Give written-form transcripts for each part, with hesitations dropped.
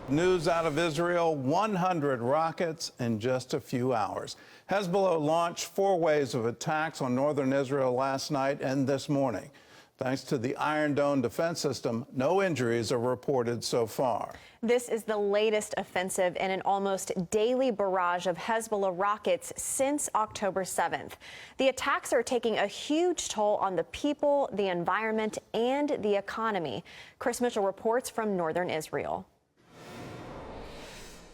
News out of Israel, 100 rockets in just a few hours. Hezbollah launched 4 waves of attacks on northern Israel last night and this morning. Thanks to the Iron Dome defense system, no injuries are reported so far. This is the latest offensive in an almost daily barrage of Hezbollah rockets since October 7th. The attacks are taking a huge toll on the people, the environment, and the economy. Chris Mitchell reports from northern Israel.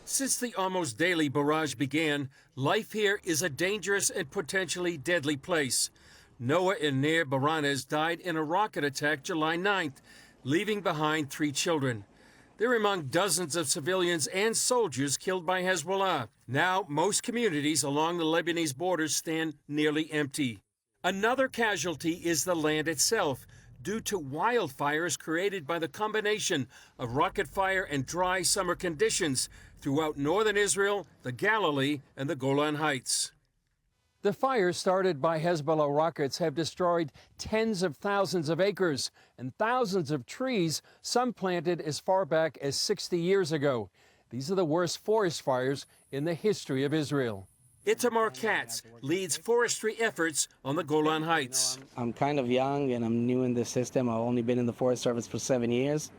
Since the almost daily barrage began, life here is a dangerous and potentially deadly place. Noah and Ner Baranes died in a rocket attack July 9th, leaving behind 3 children. They're among dozens of civilians and soldiers killed by Hezbollah. Now, most communities along the Lebanese border stand nearly empty. Another casualty is the land itself, due to wildfires created by the combination of rocket fire and dry summer conditions throughout northern Israel, the Galilee, and the Golan Heights. The fires started by Hezbollah rockets have destroyed tens of thousands of acres and thousands of trees, some planted as far back as 60 years ago. These are the worst forest fires in the history of Israel. Itamar Katz leads forestry efforts on the Golan Heights. I'm kind of young and I'm new in the system. I've only been in the Forest Service for 7 years.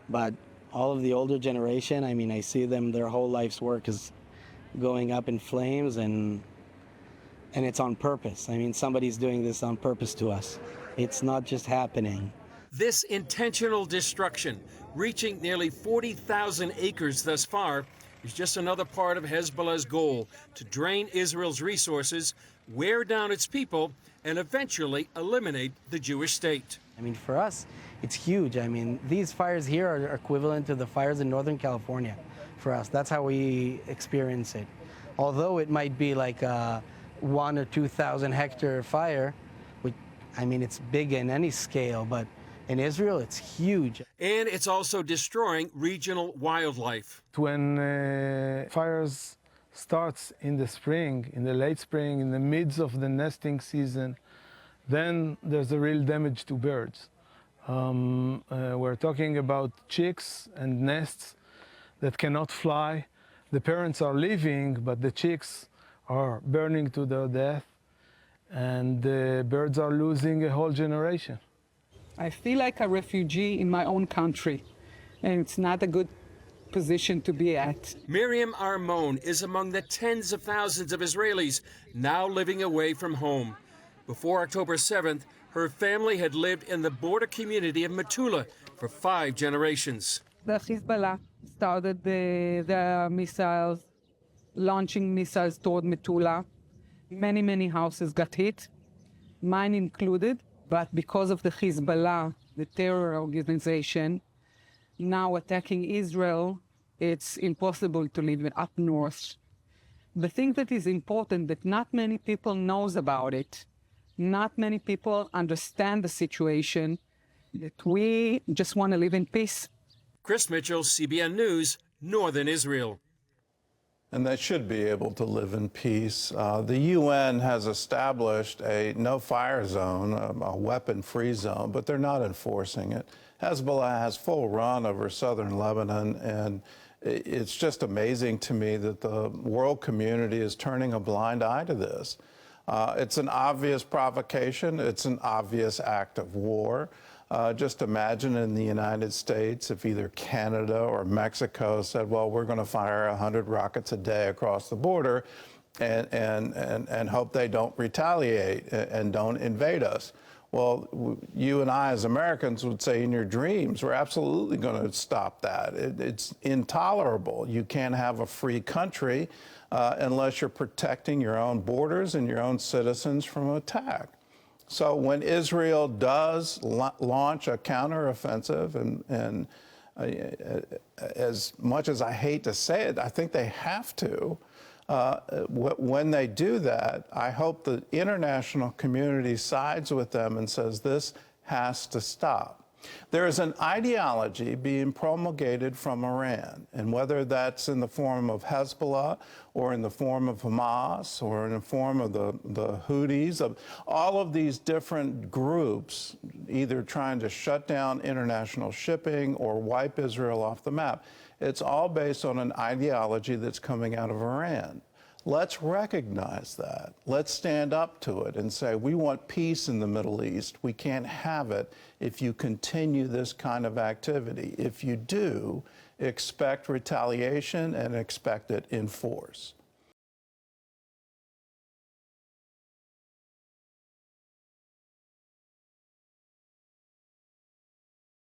But all of the older generation, I mean, I see them, their whole life's work is going up in flames, and it's on purpose. I mean, somebody's doing this on purpose to us. It's not just happening. This intentional destruction, reaching nearly 40,000 acres thus far, is just another part of Hezbollah's goal to drain Israel's resources, wear down its people, and eventually eliminate the Jewish state. I mean, for us, it's huge. I mean, these fires here are equivalent to the fires in Northern California for us. That's how we experience it. Although it might be like a 1,000 or 2,000 hectare fire, which, I mean, it's big in any scale, but in Israel, it's huge. And it's also destroying regional wildlife. When fires starts in the spring, in the late spring, in the midst of the nesting season, then there's a real damage to birds. We're talking about chicks and nests that cannot fly. The parents are leaving, but the chicks are burning to their death, and the birds are losing a whole generation. I feel like a refugee in my own country, and it's not a good position to be at. Miriam Armon is among the tens of thousands of Israelis now living away from home. Before October 7th, her family had lived in the border community of Metula for 5 generations. The Hezbollah started the missiles, launching missiles toward Metula. Many houses got hit, mine included. But because of the Hezbollah, the terror organization, now attacking Israel, it's impossible to live up north. The thing that is important that not many people knows about it, not many people understand the situation, that we just want to live in peace. Chris Mitchell, CBN News, Northern Israel. And they should be able to live in peace. The UN has established a no-fire zone, a weapon-free zone, but they're not enforcing it. Hezbollah has full run over southern Lebanon, and it's just amazing to me that the world community is turning a blind eye to this. It's an obvious provocation. It's an obvious act of war. Just imagine in the United States if either Canada or Mexico said, well, we're going to fire 100 rockets a day across the border and hope they don't retaliate and don't invade us. Well, you and I as Americans would say in your dreams, we're absolutely going to stop that. It's intolerable. You can't have a free country unless you're protecting your own borders and your own citizens from attack. So when Israel does launch a counteroffensive, and as much as I hate to say it, I think they have to, when they do that, I hope the international community sides with them and says this has to stop. There is an ideology being promulgated from Iran, and whether that's in the form of Hezbollah or in the form of Hamas or in the form of the Houthis, of all of these different groups either trying to shut down international shipping or wipe Israel off the map, it's all based on an ideology that's coming out of Iran. Let's recognize that. Let's stand up to it and say, we want peace in the Middle East. We can't have it if you continue this kind of activity. If you do, expect retaliation and expect it in force.